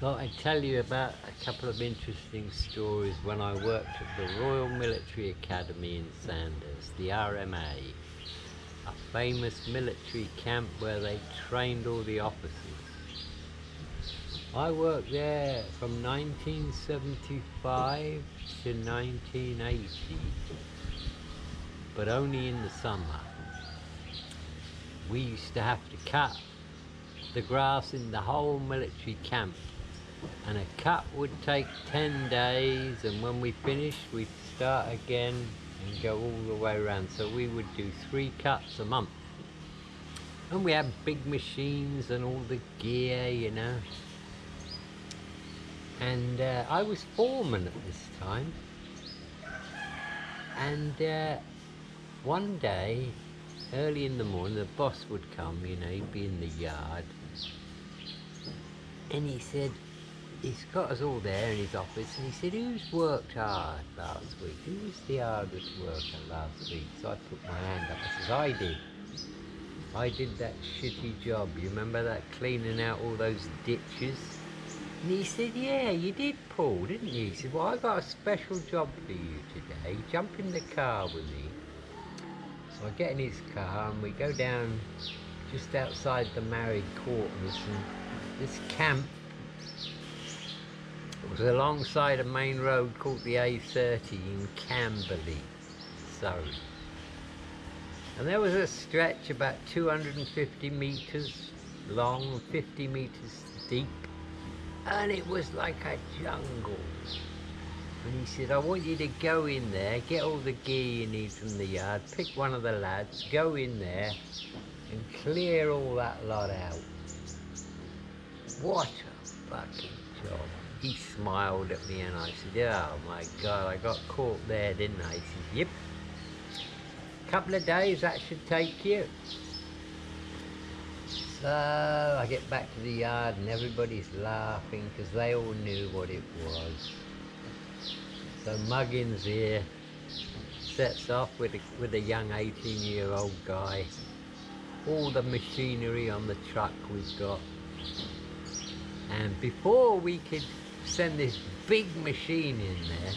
Thought I'd tell you about a couple of interesting stories when I worked at the Royal Military Academy in Sandhurst, the RMA, a famous military camp where they trained all the officers. I worked there from 1975 to 1980, but only in the summer. We used to have to cut the grass in the whole military camp, and a cut would take 10 days, and when we finished we'd start again and go all the way around. So we would do 3 cuts a month, and we had big machines and all the gear, you know. And I was foreman at this time, and one day early in the morning the boss would come, you know, he'd be in the yard, and he said, he's got us all there in his office, and he said, who's worked hard last week? Who was the hardest worker last week? So I put my hand up. I says, I did. I did that shitty job. You remember that, cleaning out all those ditches? And he said, yeah, you did, Paul, didn't you? He said, well, I got a special job for you today. Jump in the car with me. So I get in his car and we go down just outside the married quarters, and this camp was alongside a main road called the A30 in Camberley, Surrey. And there was a stretch about 250 metres long and 50 metres deep, and it was like a jungle. And he said, I want you to go in there, get all the gear you need from the yard, pick one of the lads, go in there and clear all that lot out. What a fucking job. He smiled at me and I said, oh my God, I got caught there, didn't I? He said, yep. Couple of days that should take you. So I get back to the yard and everybody's laughing because they all knew what it was. So Muggins here sets off with a young 18-year-old guy. All the machinery on the truck we've got. And before we could send this big machine in there,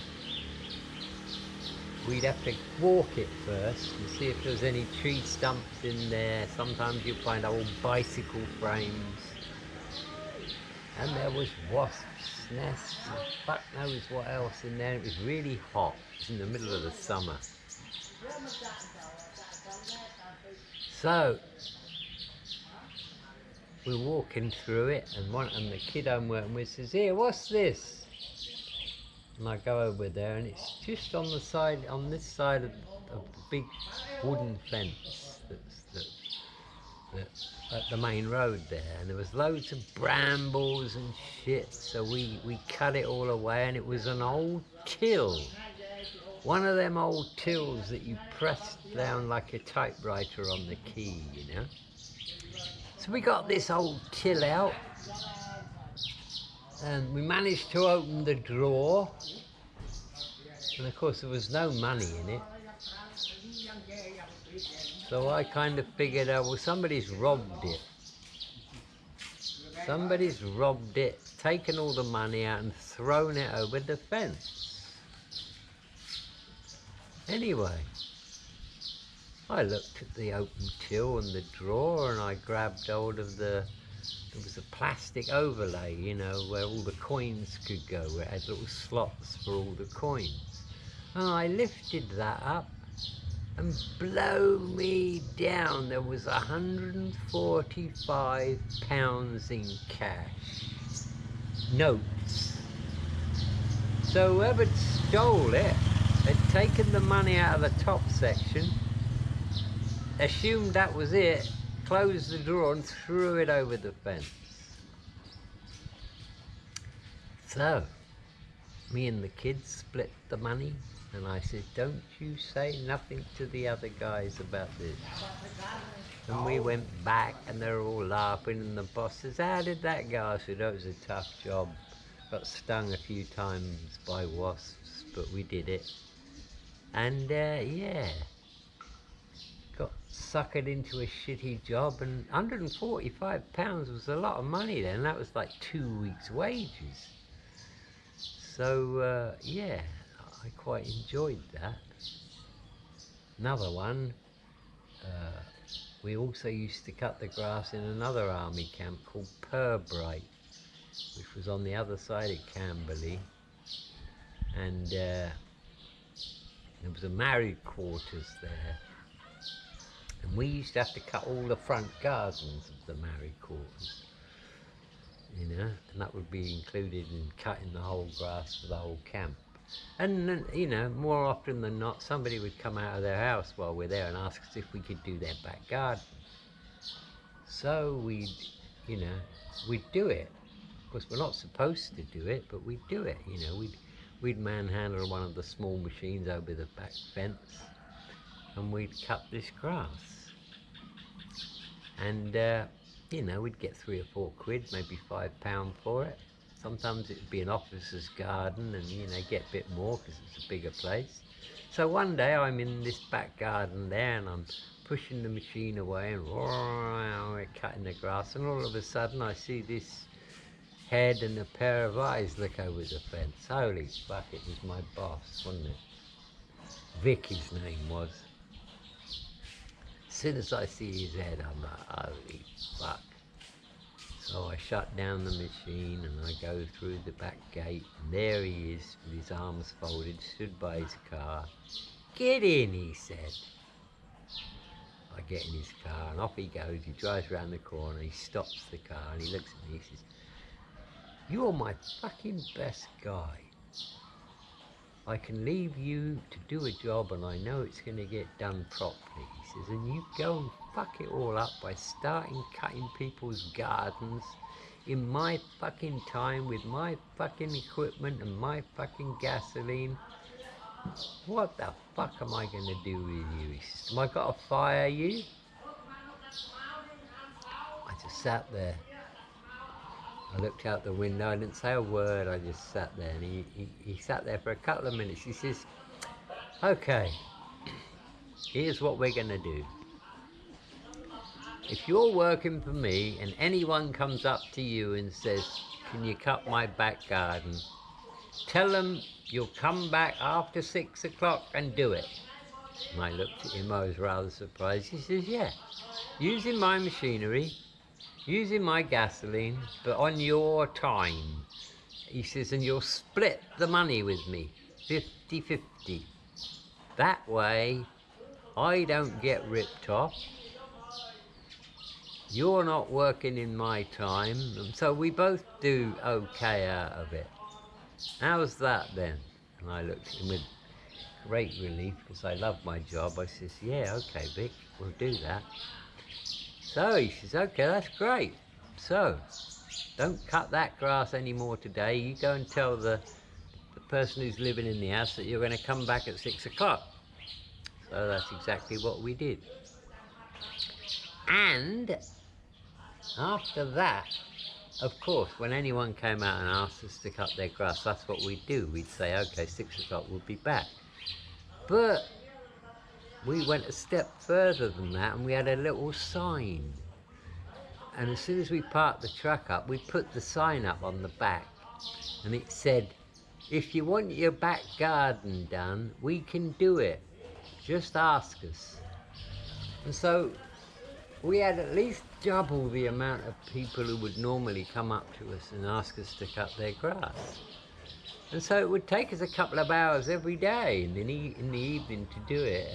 we'd have to walk it first and see if there's any tree stumps in there. Sometimes you find old bicycle frames. And there was wasps' nests and fuck knows what else in there. It was really hot. It was in the middle of the summer. So we're walking through it, and the kid I'm working with says, here, what's this? And I go over there, and it's just on the side, on this side of the big wooden fence that's at the main road there, and there was loads of brambles and shit, so we cut it all away, and it was an old till. One of them old tills that you pressed down like a typewriter on the key, you know. So we got this old till out, and we managed to open the drawer, and of course there was no money in it. So I kind of figured out, well, somebody's robbed it. Somebody's robbed it, taken all the money out and thrown it over the fence. Anyway, I looked at the open till and the drawer, and I grabbed hold of there was a plastic overlay, you know, where all the coins could go, where it had little slots for all the coins. And I lifted that up, and blow me down, there was £145 in cash, notes. So whoever stole it had taken the money out of the top section, assumed that was it, closed the drawer and threw it over the fence. So me and the kids split the money, and I said, don't you say nothing to the other guys about this. And we went back, and they were all laughing, and the boss says, how did that go? I said, oh, it was a tough job. Got stung a few times by wasps, but we did it. And yeah, got suckered into a shitty job, and £145 was a lot of money then. That was like 2 weeks' wages. So yeah, I quite enjoyed that. Another one, we also used to cut the grass in another army camp called Purbright, which was on the other side of Camberley, and there was a married quarters there, and we used to have to cut all the front gardens of the married quarters, you know, and that would be included in cutting the whole grass for the whole camp. And you know, more often than not, somebody would come out of their house while we're there and ask us if we could do their back garden. So we'd do it. Of course, we're not supposed to do it, but we'd do it. You know, we'd manhandle one of the small machines over the back fence, and we'd cut this grass. And you know, we'd get £3 or £4, maybe £5 for it. Sometimes it'd be an officer's garden, and you know, get a bit more because it's a bigger place. So one day I'm in this back garden there, and I'm pushing the machine away and we're cutting the grass, and all of a sudden I see this head and a pair of eyes look over the fence. Holy fuck, it was my boss, wasn't it? Vic, his name was. As soon as I see his head, I'm like, holy fuck. So I shut down the machine and I go through the back gate, and there he is with his arms folded, stood by his car. Get in, he said. I get in his car and off he goes. He drives around the corner, he stops the car and he looks at me, he says, "You're my fucking best guy. I can leave you to do a job and I know it's going to get done properly," he says, "and you go and fuck it all up by starting cutting people's gardens in my fucking time with my fucking equipment and my fucking gasoline. What the fuck am I going to do with you?" He says, "Have I got to fire you?" I just sat there. I looked out the window, I didn't say a word, I just sat there, and he sat there for a couple of minutes. He says, "Okay, here's what we're going to do. If you're working for me and anyone comes up to you and says, 'Can you cut my back garden?' tell them you'll come back after 6 o'clock and do it." And I looked at him, I was rather surprised. He says, "Yeah, using my machinery, using my gasoline, but on your time." He says, "And you'll split the money with me, 50-50. That way, I don't get ripped off. You're not working in my time, and so we both do okay out of it. How's that then?" And I looked at him with great relief because I love my job. I says, "Yeah, okay, Vic, we'll do that." So he says, "Okay, that's great. So, don't cut that grass anymore today. You go and tell the person who's living in the house that you're going to come back at 6 o'clock. So that's exactly what we did. And after that, of course, when anyone came out and asked us to cut their grass, that's what we'd do. We'd say, "Okay, 6 o'clock, we'll be back." But we went a step further than that, and we had a little sign. And as soon as we parked the truck up, we put the sign up on the back, and it said, "If you want your back garden done, we can do it. Just ask us." And so we had at least double the amount of people who would normally come up to us and ask us to cut their grass. And so it would take us a couple of hours every day in the evening to do it.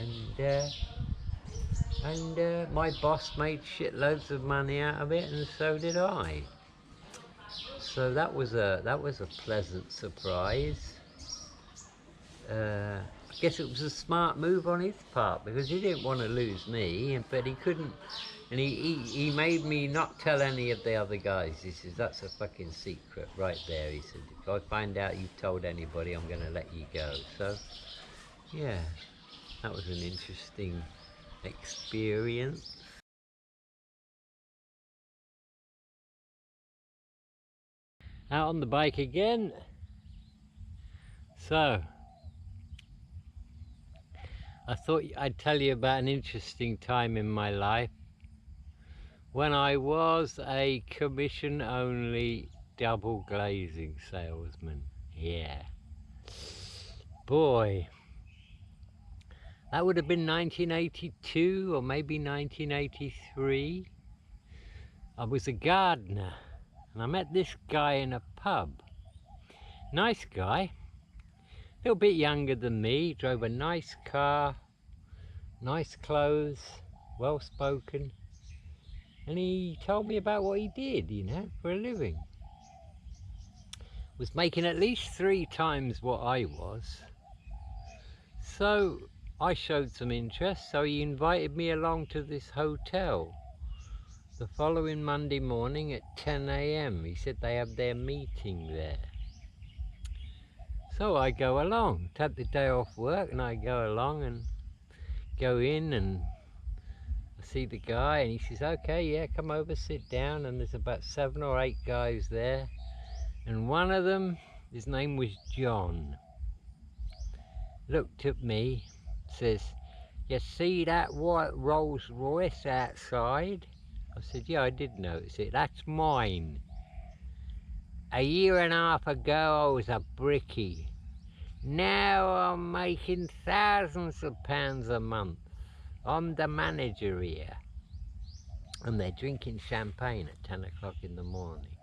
And my boss made shitloads of money out of it, and so did I. So that was a pleasant surprise. I guess it was a smart move on his part because he didn't want to lose me, but he couldn't. And he made me not tell any of the other guys. He says, "That's a fucking secret right there." He said, "If I find out you've told anybody, I'm going to let you go." So, yeah, that was an interesting experience. Out on the bike again. So, I thought I'd tell you about an interesting time in my life when I was a commission-only double glazing salesman. Yeah. Boy, that would have been 1982 or maybe 1983. I was a gardener and I met this guy in a pub. Nice guy, a little bit younger than me, drove a nice car, nice clothes, well spoken, and he told me about what he did, you know, for a living. Was making at least 3 times what I was. So I showed some interest, so he invited me along to this hotel the following Monday morning at 10 a.m. He said they have their meeting there. So I go along, take the day off work, and I go along and go in and I see the guy, and he says, okay, yeah, come over, sit down. And there's about 7 or 8 guys there, and one of them, his name was John, looked at me, says, you see that white Rolls Royce outside? I said, yeah, I did notice it. That's mine. A year and a half ago I was a brickie. Now I'm making thousands of pounds a month. I'm the manager here. And they're drinking champagne at 10 o'clock in the morning.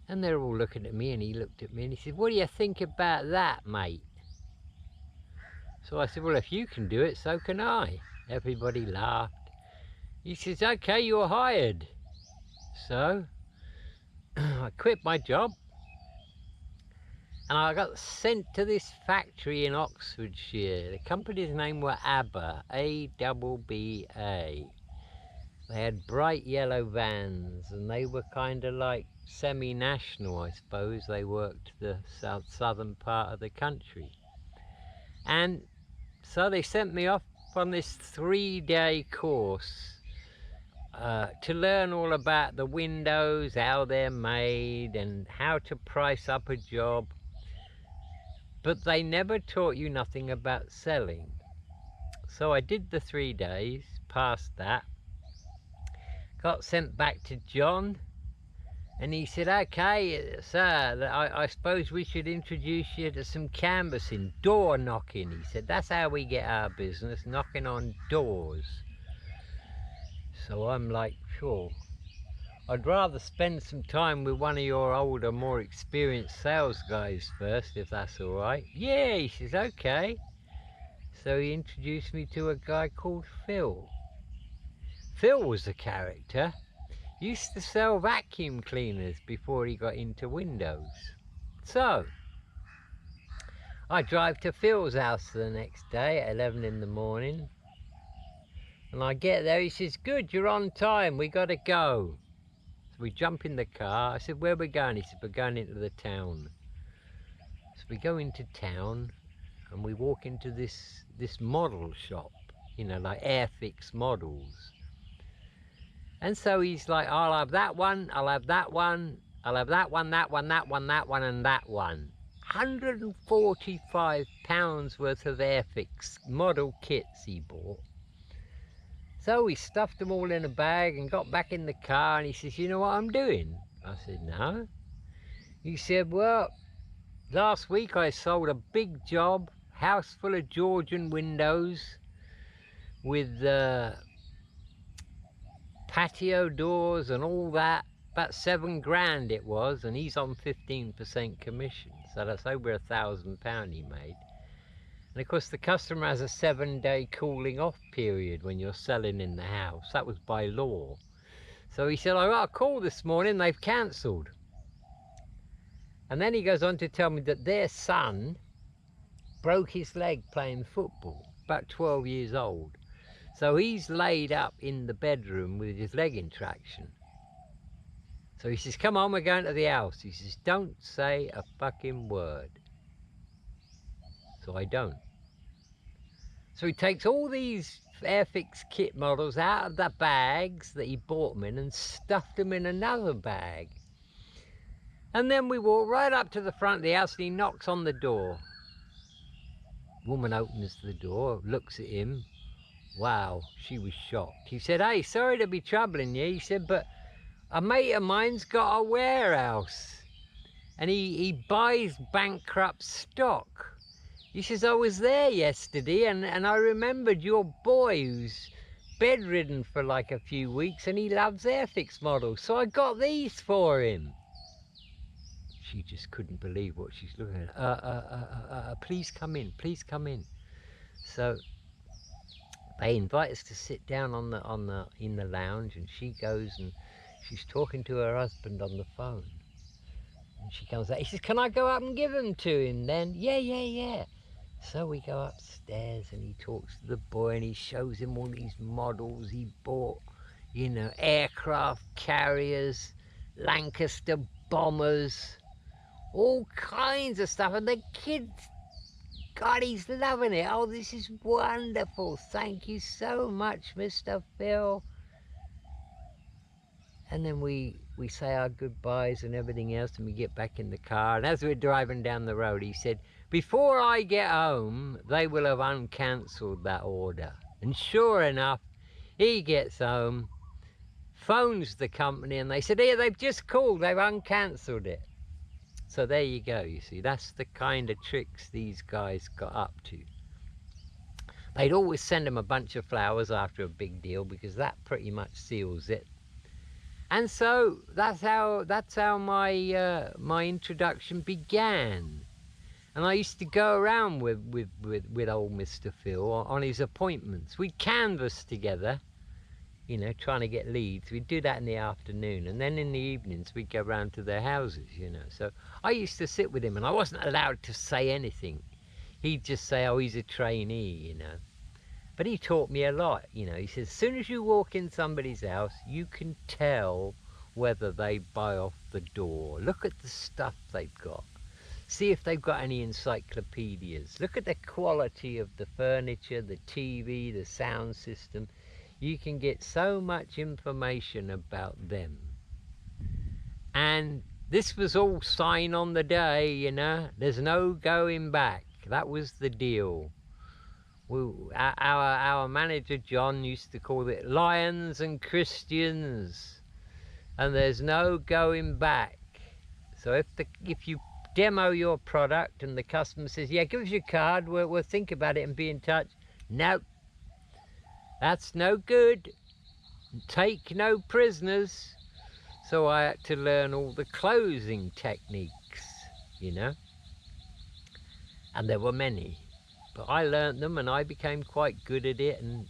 And they're all looking at me, and he looked at me and he said, what do you think about that, mate? So I said, well, if you can do it, so can I. Everybody laughed. He says, okay, you're hired. So I quit my job and I got sent to this factory in Oxfordshire. The company's name were ABBA, A-B-B-A. They had bright yellow vans and they were kind of like semi-national, I suppose. They worked the southern part of the country. And so they sent me off on this 3-day course to learn all about the windows, how they're made, and how to price up a job. But they never taught you nothing about selling. So I did the 3 days, passed that, got sent back to John, and he said, okay, sir, I suppose we should introduce you to some canvassing, door knocking. He said, that's how we get our business, knocking on doors. So I'm like, sure. I'd rather spend some time with one of your older, more experienced sales guys first, if that's all right. Yeah, he says, okay. So he introduced me to a guy called Phil. Phil was a character. Used to sell vacuum cleaners before he got into windows. So I drive to Phil's house the next day at 11 in the morning. And I get there, he says, good, you're on time, we gotta go. So we jump in the car. I said, where are we going? He said, we're going into the town. So we go into town and we walk into this model shop, you know, like Airfix models. And so he's like, I'll have that one, I'll have that one, I'll have that one, that one, that one, that one, and that one. £145 worth of Airfix model kits he bought. So we stuffed them all in a bag and got back in the car, and he says, you know what I'm doing? I said, no. He said, well, last week I sold a big job, house full of Georgian windows with patio doors and all that. About 7 grand it was, and he's on 15% commission. So that's over £1,000 he made. And of course the customer has a 7-day cooling off period when you're selling in the house. That was by law. So he said, I got a call this morning, they've cancelled. And then he goes on to tell me that their son broke his leg playing football, about 12 years old. So he's laid up in the bedroom with his leg in traction. So he says, come on, we're going to the house. He says, don't say a fucking word. So I don't. So he takes all these Airfix kit models out of the bags that he bought them in and stuffed them in another bag. And then we walk right up to the front of the house and he knocks on the door. Woman opens the door, looks at him. Wow, she was shocked. He said, "Hey, sorry to be troubling you." He said, "But a mate of mine's got a warehouse and he buys bankrupt stock." He says, "I was there yesterday and I remembered your boy who's bedridden for like a few weeks and he loves Airfix models. So I got these for him." She just couldn't believe what she's looking at. Please come in, please come in. So they invite us to sit down in the lounge, and she goes and she's talking to her husband on the phone. And she comes out. He says, "Can I go up and give them to him then?" Yeah. So we go upstairs and he talks to the boy and he shows him all these models he bought, you know, aircraft carriers, Lancaster bombers, all kinds of stuff. And the kid, God, he's loving it. "Oh, this is wonderful. Thank you so much, Mr. Phil." And then we say our goodbyes and everything else, and we get back in the car. And as we're driving down the road, he said, "Before I get home, they will have uncancelled that order." And sure enough, he gets home, phones the company, and they said, "Here, they've just called, they've uncancelled it." So there you go, you see, that's the kind of tricks these guys got up to. They'd always send them a bunch of flowers after a big deal because that pretty much seals it. And so that's how my introduction began. And I used to go around with old Mr. Phil on his appointments. We'd canvass together, you know, trying to get leads. We'd do that in the afternoon, and then in the evenings we'd go round to their houses, you know. So I used to sit with him, and I wasn't allowed to say anything. He'd just say, "Oh, he's a trainee," you know. But he taught me a lot, you know. He says, as soon as you walk in somebody's house, you can tell whether they buy off the door. Look at the stuff they've got. See if they've got any encyclopedias. Look at the quality of the furniture, the TV, the sound system. You can get so much information about them. And this was all sign on the day, you know. There's no going back. That was the deal. Our manager John used to call it Lions and Christians, and there's no going back. So if you demo your product and the customer says, "Yeah, give us your card, we'll think about it and be in touch," no, that's no good. Take no prisoners. So I had to learn all the closing techniques, you know, and there were many. But I learnt them and I became quite good at it. And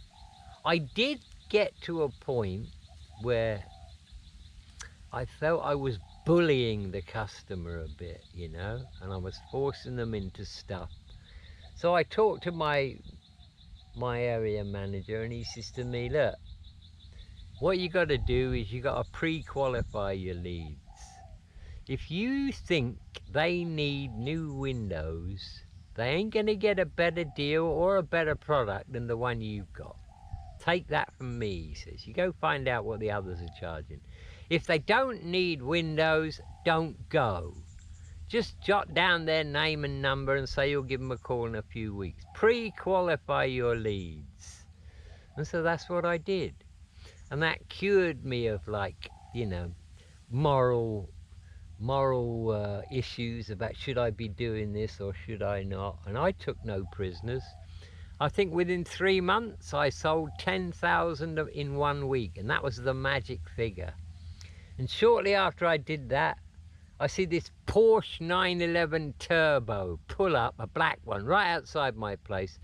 I did get to a point where I felt I was bullying the customer a bit, you know, and I was forcing them into stuff. So I talked to my area manager, and he says to me, "Look, what you got to do is you got to pre-qualify your leads. If you think they need new windows, they ain't going to get a better deal or a better product than the one you've got. Take that from me," he says. "You go find out what the others are charging. If they don't need windows, don't go. Just jot down their name and number and say you'll give them a call in a few weeks. Pre-qualify your leads." And so that's what I did. And that cured me of, like, you know, moral issues about should I be doing this or should I not. And I took no prisoners. I think within 3 months I sold 10,000 in 1 week, and that was the magic figure. And shortly after I did that, I see this Porsche 911 Turbo pull up, a black one, right outside my place.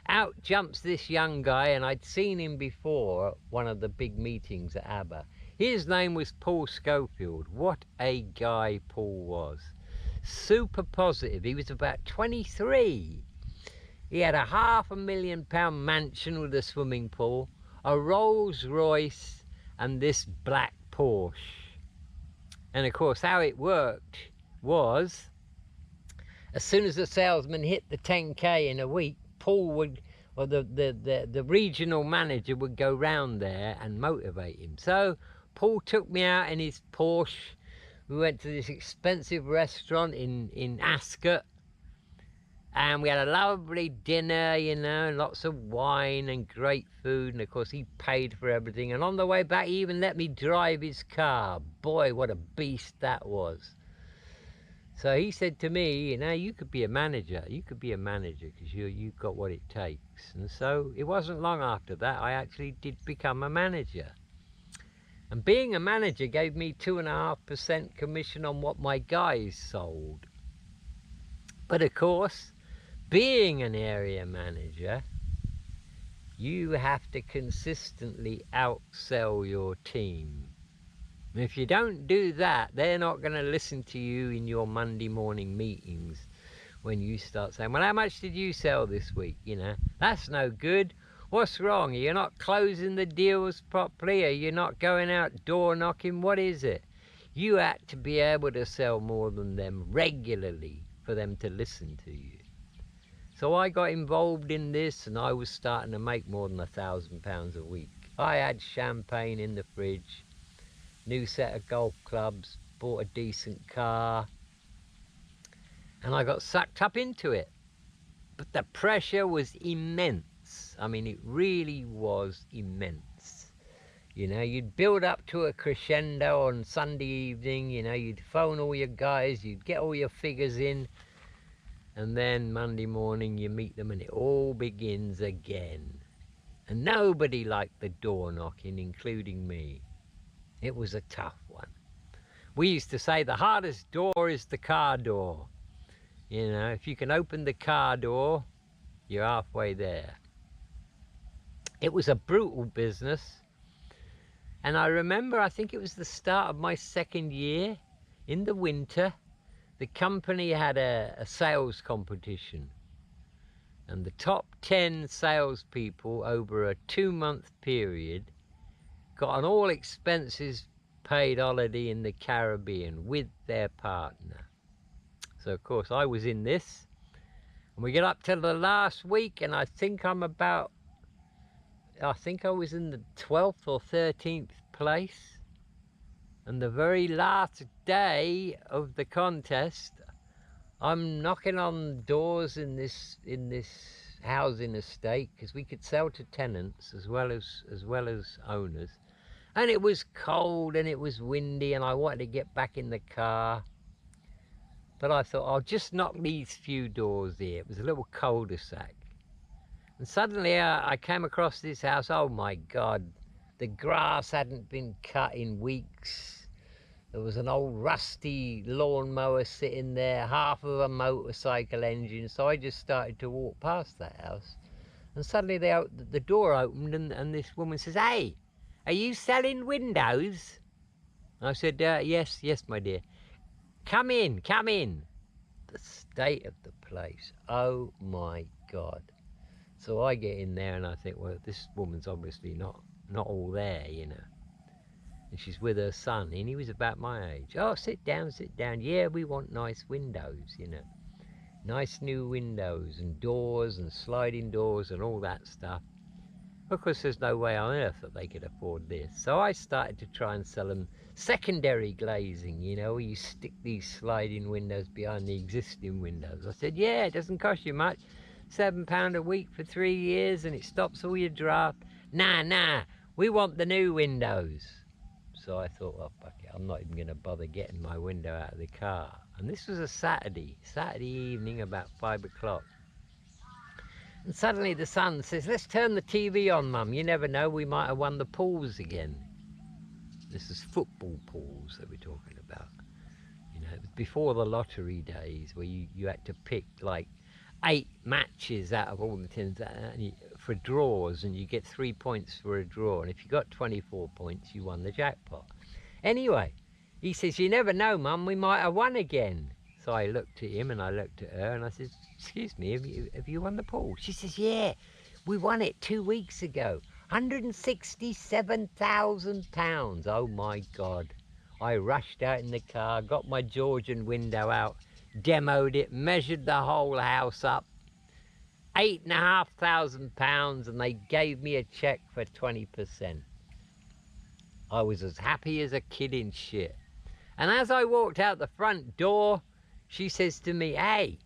Out jumps this young guy, and I'd seen him before at one of the big meetings at ABBA. His name was Paul Schofield. What a guy Paul was. Super positive. He was about 23. He had a £500,000 mansion with a swimming pool, a Rolls Royce, and this black Porsche. And of course, how it worked was, as soon as the salesman hit the 10K in a week, Paul would, or the regional manager would go round there and motivate him. So Paul took me out in his Porsche. We went to this expensive restaurant in Ascot. And we had a lovely dinner, you know, and lots of wine and great food. And of course, he paid for everything. And on the way back, he even let me drive his car. Boy, what a beast that was. So he said to me, you know, you could be a manager. You could be a manager because you've got what it takes. And so it wasn't long after that I actually did become a manager. And being a manager gave me 2.5% commission on what my guys sold. But of course, being an area manager, you have to consistently outsell your team. If you don't do that, they're not going to listen to you in your Monday morning meetings when you start saying, well, how much did you sell this week? You know, that's no good. What's wrong? Are you not closing the deals properly? Are you not going out door knocking? What is it? You had to be able to sell more than them regularly for them to listen to you. So I got involved in this, and I was starting to make more than £1,000 a week. I had champagne in the fridge, new set of golf clubs, bought a decent car, and I got sucked up into it. But the pressure was immense. I mean, it really was immense. You know, you'd build up to a crescendo on Sunday evening, you know, you'd phone all your guys, you'd get all your figures in, and then Monday morning you meet them and it all begins again. And nobody liked the door knocking, including me. It was a tough one. We used to say the hardest door is the car door. You know, if you can open the car door, you're halfway there. It was a brutal business. And I remember, I think it was the start of my second year, in the winter, the company had a sales competition. And the top 10 salespeople over a 2-month period got an all expenses paid holiday in the Caribbean with their partner. So of course I was in this, and we get up to the last week, and I think I was in the 12th or 13th place. And the very last day of the contest, I'm knocking on doors in this housing estate, because we could sell to tenants as well as owners. And it was cold and it was windy, and I wanted to get back in the car. But I thought, I'll just knock these few doors here. It was a little cul-de-sac. And suddenly I came across this house. Oh my God, the grass hadn't been cut in weeks. There was an old rusty lawnmower sitting there, half of a motorcycle engine. So I just started to walk past that house. And suddenly the door opened, and this woman says, hey, are you selling windows? And I said, yes, my dear. Come in. The state of the place. Oh my God. So I get in there and I think, well, this woman's obviously not all there, you know. And she's with her son, and he was about my age. Oh, sit down. Yeah, we want nice windows, you know. Nice new windows and doors and sliding doors and all that stuff. Of course, there's no way on earth that they could afford this. So I started to try and sell them secondary glazing, you know, where you stick these sliding windows behind the existing windows. I said, yeah, it doesn't cost you much. £7 a week for 3 years, and it stops all your draft. Nah, we want the new windows. So I thought, well, fuck it, I'm not even going to bother getting my window out of the car. And this was a Saturday evening, about 5 o'clock. And suddenly the son says, let's turn the TV on, Mum. You never know, we might have won the pools again. This is football pools that we're talking about. You know, it was before the lottery days, where you had to pick like 8 matches out of all the tins for draws, and you get 3 points for a draw. And if you got 24 points, you won the jackpot. Anyway, he says, you never know, Mum, we might have won again. So I looked at him and I looked at her and I said, excuse me, have you won the pool? She says, yeah, we won it 2 weeks ago. £167,000. Oh my God. I rushed out in the car, got my Georgian window out, demoed it, measured the whole house up. £8,500, and they gave me a check for 20%. I was as happy as a kid in shit. And as I walked out the front door, she says to me, hey,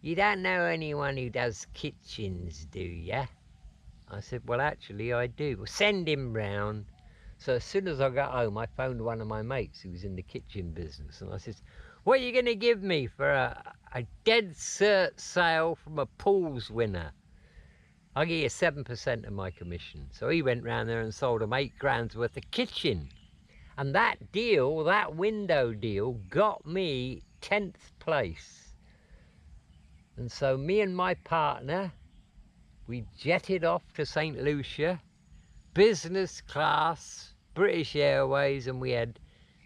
you don't know anyone who does kitchens, do ya? I said, well, actually, I do. Well, send him round. So as soon as I got home, I phoned one of my mates who was in the kitchen business, and I said, what are you going to give me for a dead cert sale from a pools winner? I'll give you 7% of my commission. So he went round there and sold him £8 worth of kitchen. And that deal, that window deal, got me 10th place. And so me and my partner, we jetted off to St. Lucia, business class, British Airways, and we had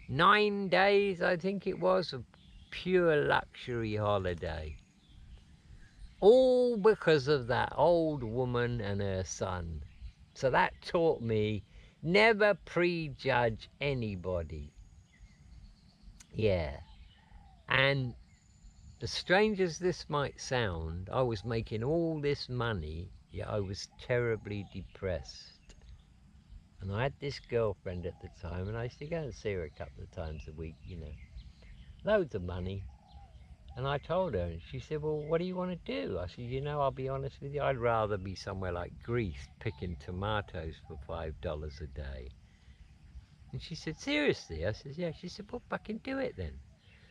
9 days, I think it was, of pure luxury holiday. All because of that old woman and her son. So that taught me never prejudge anybody. Yeah. And as strange as this might sound, I was making all this money, yet I was terribly depressed. And I had this girlfriend at the time, and I used to go and see her a couple of times a week, you know. Loads of money. And I told her, and she said, well, what do you want to do? I said, you know, I'll be honest with you, I'd rather be somewhere like Greece picking tomatoes for $5 a day. And she said, seriously? I said, yeah. She said, well, fucking do it then.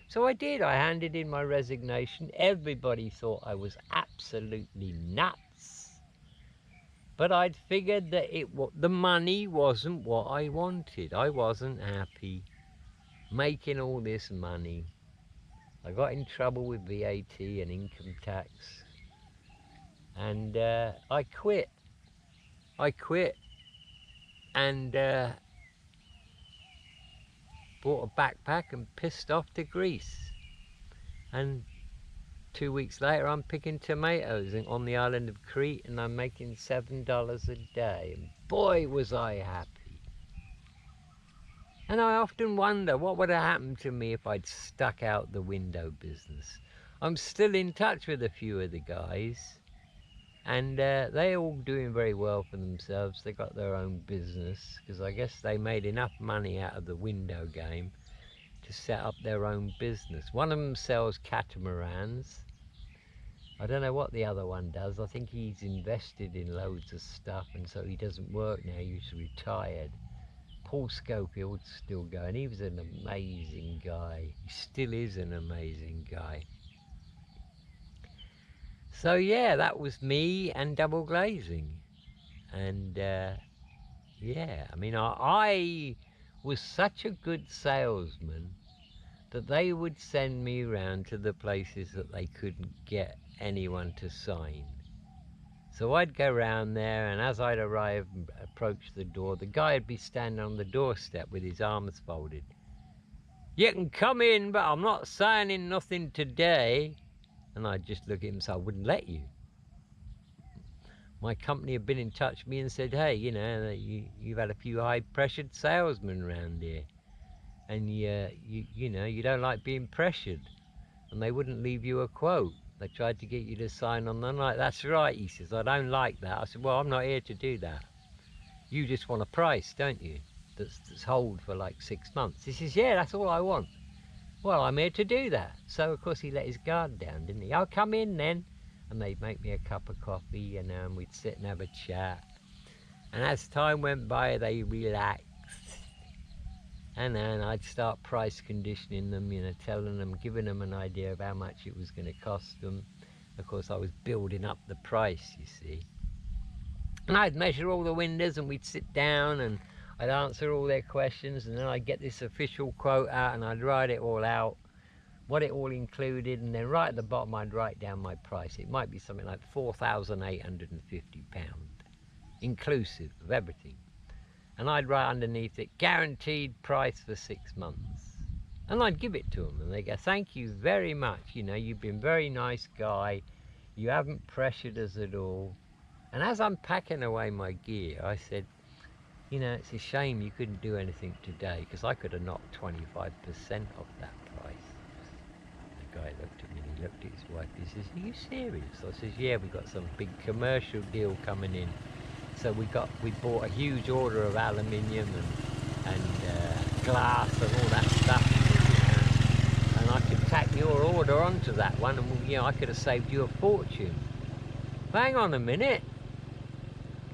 So I did. I handed in my resignation. Everybody thought I was absolutely nuts. But I'd figured that the money wasn't what I wanted. I wasn't happy making all this money. I got in trouble with VAT and income tax. And I quit. And bought a backpack and pissed off to Greece. And 2 weeks later, I'm picking tomatoes on the island of Crete, and I'm making $7 a day. And boy, was I happy. And I often wonder what would have happened to me if I'd stuck out the window business. I'm still in touch with a few of the guys, and they're all doing very well for themselves. They got their own business, because I guess they made enough money out of the window game to set up their own business. One of them sells catamarans. I don't know what the other one does. I think he's invested in loads of stuff, and so he doesn't work now. He's retired. Paul Schofield's still going. He was an amazing guy. He still is an amazing guy. So yeah, that was me and double glazing. And yeah, I mean, I was such a good salesman that they would send me around to the places that they couldn't get anyone to sign. So I'd go round there, and as I'd arrive and approach the door, the guy would be standing on the doorstep with his arms folded. You can come in, but I'm not signing nothing today. And I'd just look at him, so I wouldn't let you. My company had been in touch with me and said, hey, you know, you've had a few high-pressured salesmen around here, and you know, you don't like being pressured. And they wouldn't leave you a quote. They tried to get you to sign on the night. That's right, he says, I don't like that. I said, well, I'm not here to do that. You just want a price, don't you? That's hold for like 6 months. He says, yeah, that's all I want. Well, I'm here to do that. So, of course, he let his guard down, didn't he? I'll come in then. And they'd make me a cup of coffee, you know, and we'd sit and have a chat. And as time went by, they relaxed. And then I'd start price conditioning them, you know, telling them, giving them an idea of how much it was going to cost them. Of course, I was building up the price, you see. And I'd measure all the windows, and we'd sit down, and I'd answer all their questions, and then I'd get this official quote out, and I'd write it all out, what it all included, and then right at the bottom I'd write down my price. It might be something like £4,850, inclusive of everything. And I'd write underneath it, guaranteed price for 6 months. And I'd give it to them, and they go, thank you very much, you know, you've been a very nice guy, you haven't pressured us at all. And as I'm packing away my gear, I said, you know, it's a shame you couldn't do anything today, because I could have knocked 25% off that price. The guy looked at me, and he looked at his wife, he says, are you serious? I says, yeah, we've got some big commercial deal coming in. So we bought a huge order of aluminium and glass and all that stuff, you know, and I could tack your order onto that one, and I could have saved you a fortune. Hang on a minute.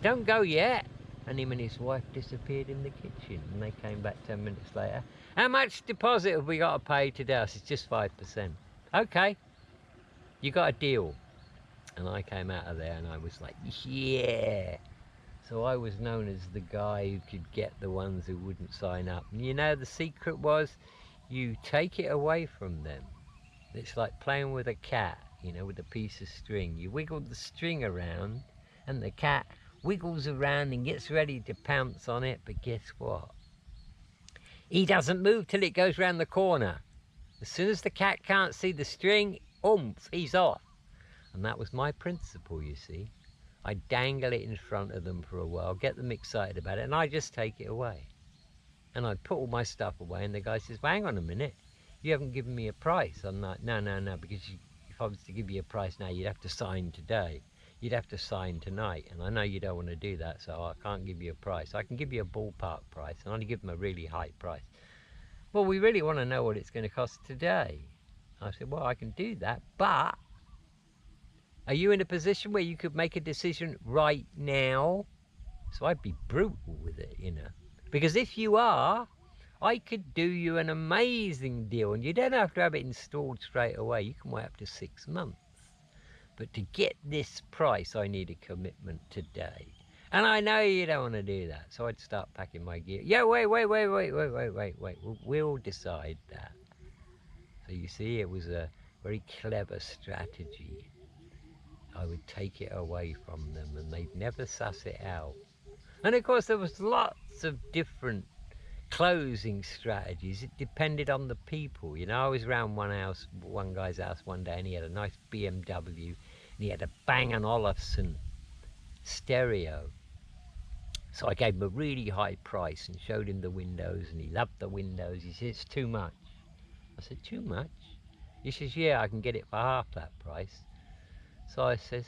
Don't go yet. And him and his wife disappeared in the kitchen, and they came back 10 minutes later. How much deposit have we got to pay today? I said, just 5%. Okay, you got a deal. And I came out of there and I was like, yeah. So I was known as the guy who could get the ones who wouldn't sign up. And the secret was, you take it away from them. It's like playing with a cat, with a piece of string. You wiggle the string around and the cat wiggles around and gets ready to pounce on it, but guess what? He doesn't move till it goes round the corner. As soon as the cat can't see the string, he's off. And that was my principle, you see. I dangle it in front of them for a while, get them excited about it, and I just take it away. And I put all my stuff away, and the guy says, well, hang on a minute, you haven't given me a price. I'm like, no, because if I was to give you a price now, you'd have to sign today. You'd have to sign tonight, and I know you don't want to do that, so I can't give you a price. I can give you a ballpark price, and only give them a really high price. Well, we really want to know what it's going to cost today. I said, well, I can do that, but are you in a position where you could make a decision right now? So I'd be brutal with it, because if you are, I could do you an amazing deal, and you don't have to have it installed straight away. You can wait up to 6 months. But to get this price, I need a commitment today. And I know you don't want to do that. So I'd start packing my gear. Yeah, wait. We'll decide that. So you see, it was a very clever strategy. I would take it away from them and they'd never suss it out. And of course, there was lots of different closing strategies. It depended on the people. I was around one guy's house one day, and he had a nice BMW, and he had a Bang & Olufsen stereo. So I gave him a really high price and showed him the windows, and he loved the windows. He said, it's too much. I said, too much? He says, yeah, I can get it for half that price. So I says,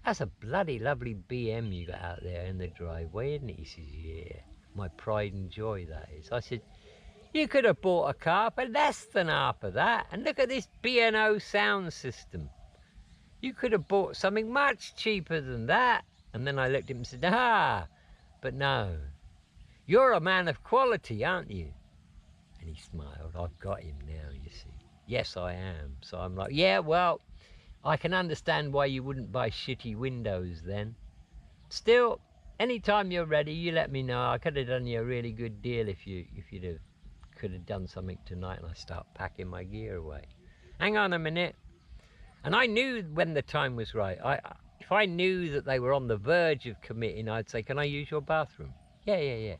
that's a bloody lovely BM you got out there in the driveway, isn't it? He says, yeah. My pride and joy, that is. I said, you could have bought a car for less than half of that, and look at this B&O sound system. You could have bought something much cheaper than that. And then I looked at him and said, but no, you're a man of quality, aren't you? And he smiled. I've got him now, you see. Yes, I am. So I'm like, yeah, well, I can understand why you wouldn't buy shitty windows then. Still, anytime you're ready, you let me know. I could have done you a really good deal if you'd could have done something tonight. And I start packing my gear away. Hang on a minute. And I knew when the time was right. If I knew that they were on the verge of committing, I'd say, can I use your bathroom? Yeah.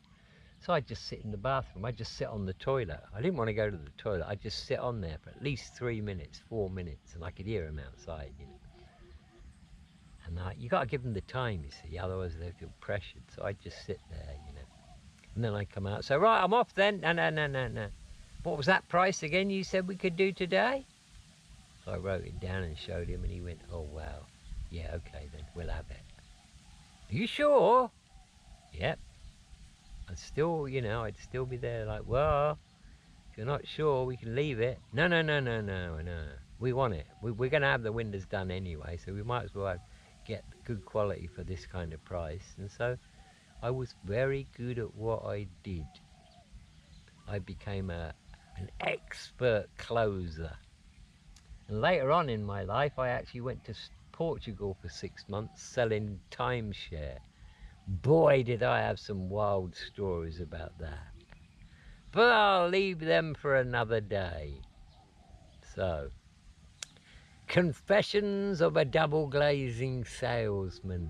So I'd just sit in the bathroom. I'd just sit on the toilet. I didn't want to go to the toilet. I'd just sit on there for at least 3 minutes, 4 minutes, and I could hear them outside, And you got to give them the time, you see, otherwise they feel pressured. So I'd just sit there, And then I'd come out. So, right, I'm off then. No. What was that price again you said we could do today? So I wrote it down and showed him, and he went, oh, wow. Yeah, okay, then, we'll have it. Are you sure? Yep. I'd still be there like, well, if you're not sure, we can leave it. No. We want it. We're going to have the windows done anyway, so we might as well get good quality for this kind of price. And so I was very good at what I did. I became an expert closer. And later on in my life, I actually went to Portugal for 6 months selling timeshare. Boy, did I have some wild stories about that. But I'll leave them for another day. So, Confessions of a Double Glazing Salesman.